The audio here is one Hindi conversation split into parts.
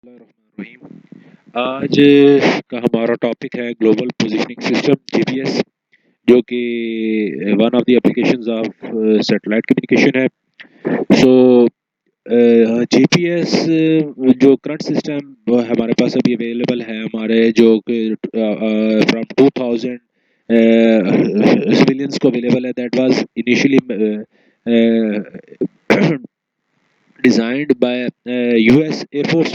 बिस्मिल्लाहिर्रहमानिर्रहीम। आज का हमारा टॉपिक है ग्लोबल पोजीशनिंग सिस्टम जीपीएस, जो कि one of the applications of satellite communication है। सो जीपीएस जो करंट सिस्टम हमारे पास अभी अवेलेबल है, हमारे जो कि फ्रॉम 2000 सिविलियंस को अवेलेबल है, that was initially designed bye US air force.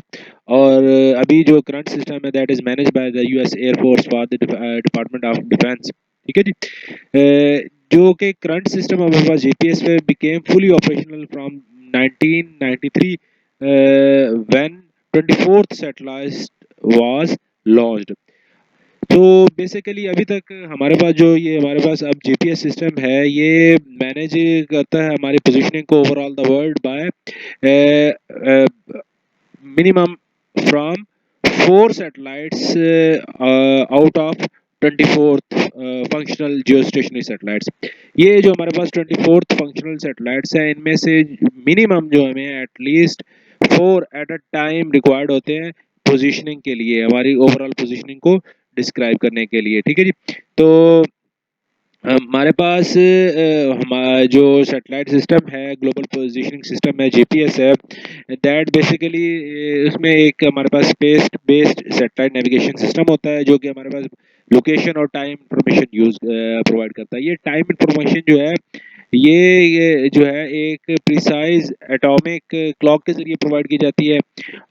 और अभी जो करंट सिस्टम है that is manage by the US air force for the department of defence. ठीक है जी। जो कि करंट सिस्टम हमारे पास जीपीएस पे became fully operational from 1993 when 24th satellite was launched. तो बेसिकली अभी तक हमारे पास अब जीपीएस सिस्टम है, ये मैनेज करता है हमारी पोजीशनिंग को overall the world by minimum from 4 satellites out of 24th functional geostationary satellites. ये जो हमारे पास 24th फंक्शनल सैटेलाइट्स हैं, इनमें से मिनिमम जो हमें at least 4 at a time required होते हैं पोजीशनिंग के लिए, हमारी ओवरऑल पोजीशनिंग को डिस्क्राइब करने के लिए। ठीक है जी। तो हमारे पास हमारा जो सैटेलाइट सिस्टम है, ग्लोबल पोजीशनिंग सिस्टम है, जीपीएस है, दैट बेसिकली उसमें एक हमारे पास space based satellite navigation system होता है, जो कि हमारे पास लोकेशन और टाइम इंफॉर्मेशन यूज प्रोवाइड करता है। ये टाइम इंफॉर्मेशन जो है, ये जो है एक प्रिसाइज एटॉमिक क्लॉक के जरिए प्रोवाइड की जाती है,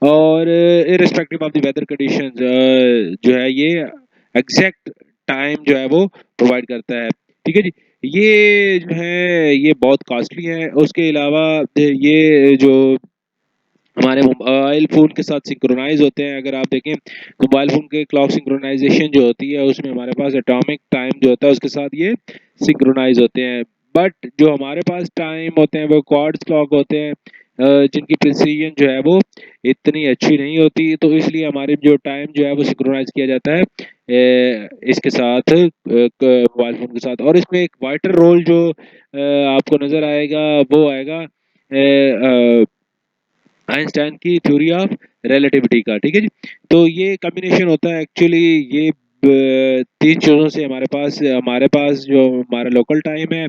और irrespective of the weather conditions जो है ये एग्जैक्ट टाइम जो है वो प्रोवाइड करता है। ठीक है जी। ये जो है ये बहुत कॉस्टली है। उसके अलावा ये जो हमारे मोबाइल फ़ोन के साथ सिंक्रोनाइज होते हैं, अगर आप देखें तो मोबाइल फ़ोन के क्लॉक सिंक्रोनाइजेशन जो होती है, उसमें हमारे पास एटॉमिक टाइम जो होता है उसके साथ ये सिंक्रोनाइज होते हैं। बट जो हमारे पास टाइम होते हैं वो क्वार्ट्ज क्लॉक होते हैं, जिनकी प्रिसीजन जो है वो इतनी अच्छी नहीं होती, तो इसलिए हमारे जो टाइम जो है वो सिंक्रोनाइज किया जाता है इसके साथ, मोबाइल फ़ोन के साथ। और इसमें एक वाइटर रोल जो आपको नज़र आएगा वो आएगा आइंस्टाइन की थ्योरी ऑफ रिलेटिविटी का। ठीक है जी। तो ये कॉम्बिनेशन होता है एक्चुअली, ये तीन चीज़ों से हमारे पास जो हमारा लोकल टाइम है,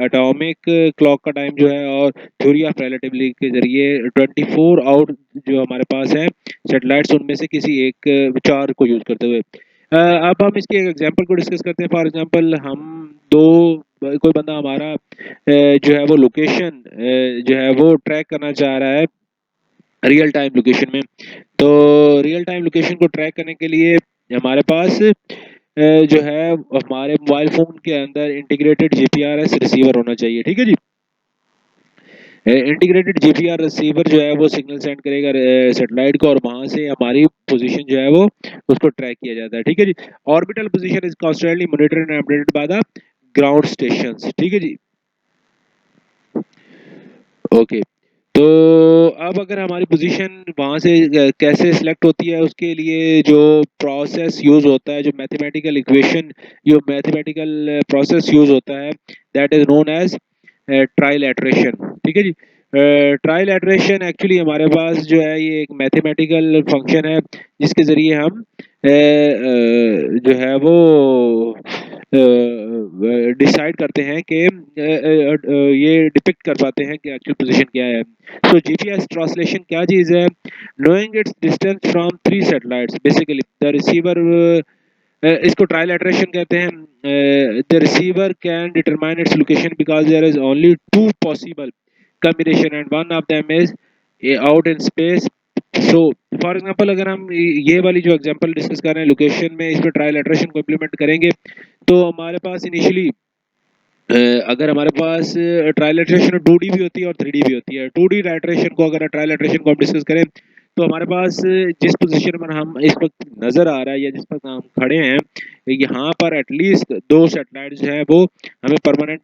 एटॉमिक क्लॉक का टाइम जो है, और थ्योरी ऑफ रिलेटिविटी के जरिए 24 आउट जो हमारे पास है सेटेलाइट्स, उनमें से किसी एक चार को यूज करते हुए। अब हम इसके एक एग्जांपल को डिस्कस करते हैं। फॉर एग्जांपल हम दो कोई बंदा हमारा जो है वो लोकेशन जो है वो ट्रैक करना चाह रहा है रियल टाइम लोकेशन में। तो रियल टाइम लोकेशन को ट्रैक करने के लिए हमारे पास जो है हमारे मोबाइल फोन के अंदर इंटीग्रेटेड जीपीआरएस रिसीवर होना चाहिए। ठीक है जी। इंटीग्रेटेड जीपीआर रिसीवर जो है वो सिग्नल सेंड करेगा सेटेलाइट को, और वहां से हमारी पोजीशन जो है वो उसको ट्रैक किया जाता है। ठीक है जी। Orbital position is constantly monitored and updated by the ground stations. ठीक है जी। ओके। तो अब अगर हमारी पोजीशन वहाँ से कैसे सिलेक्ट होती है, उसके लिए जो प्रोसेस यूज होता है, जो मैथमेटिकल इक्वेशन, जो मैथमेटिकल प्रोसेस यूज होता है, that is known as trilateration. ठीक है जी। ट्राइलेटरेशन एक्चुअली हमारे पास जो है ये एक मैथमेटिकल फंक्शन है, जिसके जरिए हम जो है वो डिसाइड करते हैं कि ये डिपिक्ट कर पाते हैं कि एक्चुअल पोजीशन क्या है। सो जीपीएस ट्रांसलेशन क्या चीज है? Knowing its distance from 3 satellites, basically the receiver, इसको ट्राइलेटरेशन कहते हैं। The receiver can determine its location because there is only 2 possible combination and one of them is out in space. So for example अगर हम ये वाली जो एग्जांपल डिस्कस कर रहे हैं लोकेशन में, इसमें ट्रायल इटरेशन को इम्प्लीमेंट करेंगे, तो हमारे पास इनिशियली अगर हमारे पास ट्रायल इटरेशन 2D भी होती है और 3D भी होती है। 2D इटरेशन को, अगर ट्रायल इटरेशन को हम डिस्कस करें, तो हमारे पास जिस पोजीशन पर हम इस वक्त नजर आ रहा है या जिस वक्त हम खड़े हैं, यहाँ पर एटलीस्ट 2 सैटेलाइट जो है वो हमें परमानेंट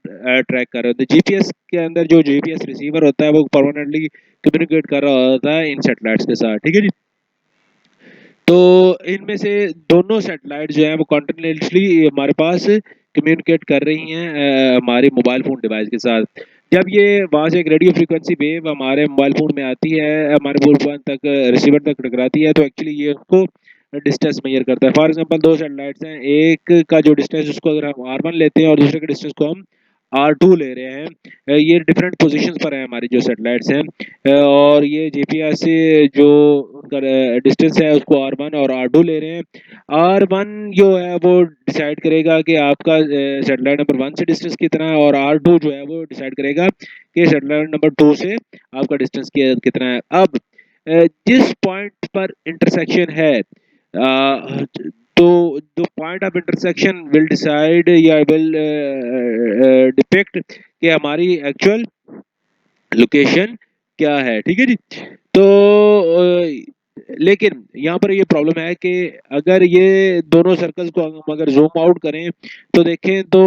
ट्रैक कर रहे होते हैं। जीपीएस के अंदर जो जीपीएस रिसीवर होता है वो परमानेंटली कम्युनिकेट कर रहा होता है इन सैटेलाइट्स के साथ। ठीक है जी। तो इनमें से दोनों सैटेलाइट जो है वो कॉन्टिन्यूसली हमारे पास कम्युनिकेट कर रही हैं हमारे मोबाइल फोन डिवाइस के साथ। जब ये वहाँ से एक रेडियो फ्रीक्वेंसी वेव हमारे मोबाइल फ़ोन में आती है, हमारे मोबाइल फ़ोन तक रिसीवर तक टकराती है, तो एक्चुअली ये उसको डिस्टेंस मेज़र करता है। फॉर एग्ज़ाम्पल 2 सैटेलाइट्स हैं, एक का जो डिस्टेंस उसको अगर हम R1 लेते हैं और दूसरे के डिस्टेंस को हम R2 ले रहे हैं, ये डिफरेंट पोज़ीशंस पर हैं हमारी जो सैटेलाइट्स हैं, और ये जीपीआर से जो उनका डिस्टेंस है उसको R1 और R2 ले रहे हैं। R1 जो है वो डिसाइड करेगा कि आपका सैटेलाइट नंबर 1 से डिस्टेंस कितना है, और R2 जो है वो डिसाइड करेगा कि सैटेलाइट नंबर 2 से आपका डिस्टेंस कितना है। अब जिस पॉइंट पर इंटरसेक्शन है, तो the point of intersection will decide या विल डिपिक्ट कि हमारी एक्चुअल लोकेशन क्या है, ठीक है जी। तो लेकिन यहाँ पर ये प्रॉब्लम है कि अगर ये दोनों सर्कल्स को हम अगर जूम आउट करें तो देखें तो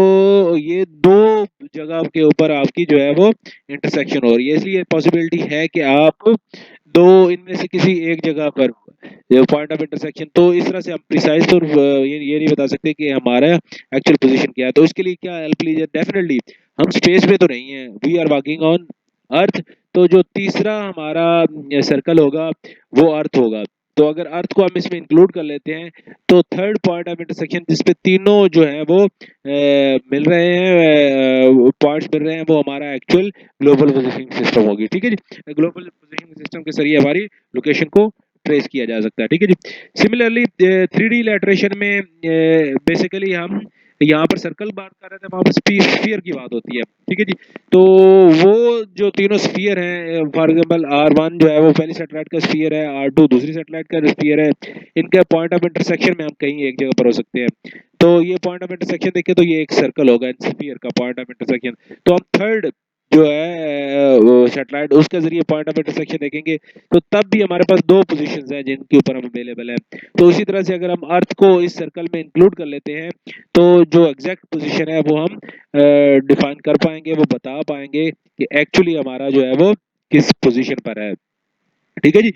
ये दो जगह के ऊपर आपकी जो है वो इंटरसेक्शन हो रही है, इसलिए पॉसिबिलिटी है कि आप दो इनमें से किसी एक जगह पर पॉइंट ऑफ इंटरसेक्शन, तो इस तरह से हम प्रिसाइज तो ये नहीं बता सकते कि हमारा एक्चुअल पोजीशन क्या है। तो इसके लिए क्या हेल्प लीजिए, डेफिनेटली हम स्पेस में तो नहीं है, we are working on Earth. तो जो तीसरा हमारा सर्कल होगा वो अर्थ होगा। तो अगर अर्थ को हम इसमें इंक्लूड कर लेते हैं तो थर्ड पॉइंट ऑफ इंटरसेक्शन जिसपे तीनों जो है वो मिल रहे हैं, पॉइंट्स मिल रहे हैं, वो हमारा एक्चुअल ग्लोबल पोजिशनिंग सिस्टम होगी, ठीक है जी। ग्लोबल पोजिशनिंग सिस्टम के जरिए हमारी लोकेशन को ट्रेस किया जा सकता है, ठीक है जी। सिमिलरली 3D लैटरेशन में बेसिकली हम यहाँ पर सर्कल बात कर रहे थे, वहाँ पर स्फीयर की बात होती है, ठीक है जी। तो वो जो तीनों स्फीयर हैं, फॉर एग्जांपल R1 जो है वो पहली सैटेलाइट का स्फीयर है, R2 दूसरी सैटेलाइट का स्फीयर है, इनका पॉइंट ऑफ इंटरसेक्शन में हम कहीं एक जगह पर हो सकते हैं। तो ये पॉइंट ऑफ इंटरसेक्शन देखें तो ये एक सर्कल होगा स्फीयर का पॉइंट ऑफ इंटरसेक्शन। तो हम थर्ड जो है सैटेलाइट उसके जरिए पॉइंट ऑफ इंटरसेक्शन देखेंगे, तो तब भी हमारे पास दो पोजीशंस हैं जिनके ऊपर हम अवेलेबल है। तो इसी तरह से अगर हम अर्थ को इस सर्कल में इंक्लूड कर लेते हैं तो जो एग्जैक्ट पोजीशन है वो हम डिफाइन कर पाएंगे, वो बता पाएंगे कि एक्चुअली हमारा जो है वो किस पोजीशन पर है, ठीक है जी।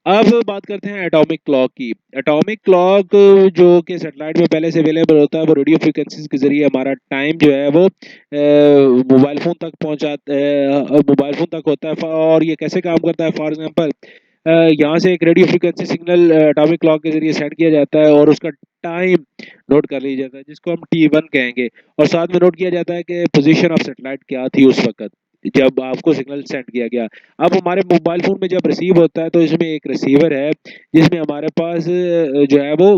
अब बात करते हैं एटॉमिक क्लॉक की। एटॉमिक क्लॉक जो कि सैटेलाइट में पहले से अवेलेबल होता है, वो रेडियो फ्रीक्वेंसीज के जरिए हमारा टाइम जो है वो मोबाइल फोन तक पहुंचाता है, मोबाइल फोन तक होता है। और ये कैसे काम करता है, फॉर एग्जांपल यहाँ से एक radio frequency signal atomic clock के जरिए सेंड किया जाता है और उसका टाइम नोट कर लिया जाता है जिसको हम T1 कहेंगे, और साथ में नोट किया जाता है कि पोजीशन ऑफ सैटेलाइट क्या थी उस वक्त जब आपको सिग्नल सेंड किया गया। अब हमारे मोबाइल फोन में जब रिसीव होता है तो इसमें एक रिसीवर है जिसमें हमारे पास जो है वो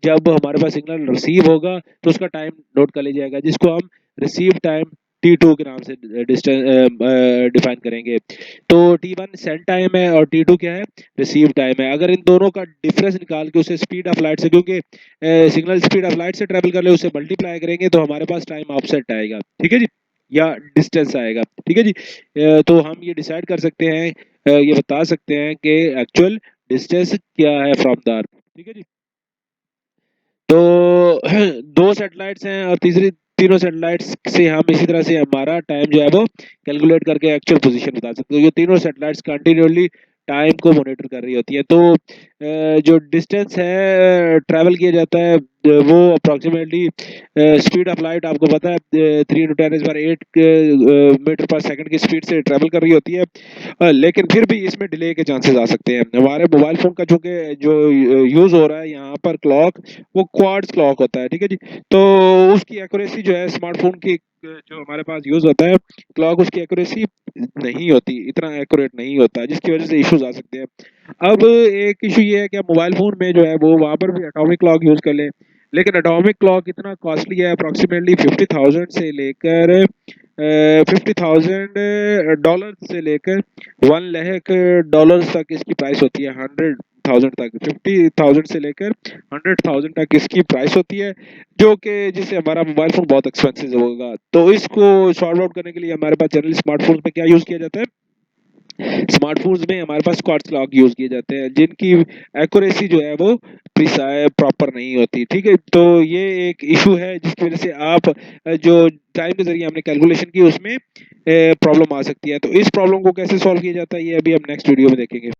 जब हमारे पास सिग्नल रिसीव होगा तो उसका टाइम नोट कर लिया जाएगा जिसको हम रिसीव टाइम T2 के नाम से डिफाइन करेंगे। तो T1 सेंड टाइम है और T2 क्या है, रिसीव टाइम है। अगर इन दोनों का डिफरेंस निकाल के उसे स्पीड ऑफ लाइट से, क्योंकि सिग्नल स्पीड ऑफ लाइट से ट्रेवल कर ले, उसे मल्टीप्लाई करेंगे तो हमारे पास टाइम ऑफसेट आएगा, ठीक है जी, या डिस्टेंस आएगा, ठीक है जी। तो हम ये डिसाइड कर सकते हैं, ये बता सकते हैं कि एक्चुअल डिस्टेंस क्या है फ्रॉम द अर्थ, ठीक है जी। तो दो सैटेलाइट्स हैं और तीसरी तीनों सैटेलाइट्स से हम इसी तरह से हमारा टाइम जो है वो कैलकुलेट करके एक्चुअल पोजीशन बता सकते हो। ये तीनों सैटेलाइट्स कंटिन्यूअसली टाइम को मॉनिटर कर रही होती है। तो जो डिस्टेंस है ट्रैवल किया जाता है वो अप्रॉक्सीमेटली स्पीड ऑफ लाइट आपको पता है 3 × 10⁸ मीटर पर सेकंड की स्पीड से ट्रैवल कर रही होती है। लेकिन फिर भी इसमें डिले के चांसेस आ सकते हैं। हमारे मोबाइल फोन का चूंकि जो यूज हो रहा है यहाँ पर क्लॉक, वो क्वार्ट्ज क्लॉक होता है, ठीक है जी। तो उसकी एक्यूरेसी जो है स्मार्टफोन की जो हमारे पास यूज होता है क्लॉक, उसकी एक्यूरेसी नहीं होती, इतना एक्यूरेट नहीं होता, जिसकी वजह से इश्यूज आ सकते हैं। अब एक इशू ये है कि मोबाइल फोन में जो है वो वहाँ पर भी एटॉमिक क्लॉक यूज कर ले, लेकिन एटॉमिक क्लॉक इतना कॉस्टली है, अप्रॉक्सीमेटली 50,000 से लेकर $50,000 से लेकर $1 लाख तक इसकी प्राइस होती है। 100,000 तक, 50,000 से लेकर 100,000 तक इसकी प्राइस होती है, जो कि जिससे हमारा मोबाइल फोन बहुत एक्सपेंसिव होगा। तो इसको सॉर्ट आउट करने के लिए हमारे पास जनरली स्मार्टफोन में क्या यूज किया जाता है, स्मार्टफोन्स में हमारे पास क्वार्ट्ज क्लॉक यूज किए जाते हैं जिनकी एक्यूरेसी जो है वो प्रॉपर नहीं होती, ठीक है। तो ये एक इशू है जिसकी वजह से आप जो टाइम के जरिए हमने कैलकुलेशन की उसमें प्रॉब्लम आ सकती है। तो इस प्रॉब्लम को कैसे सॉल्व किया जाता है ये अभी हम नेक्स्ट वीडियो में देखेंगे।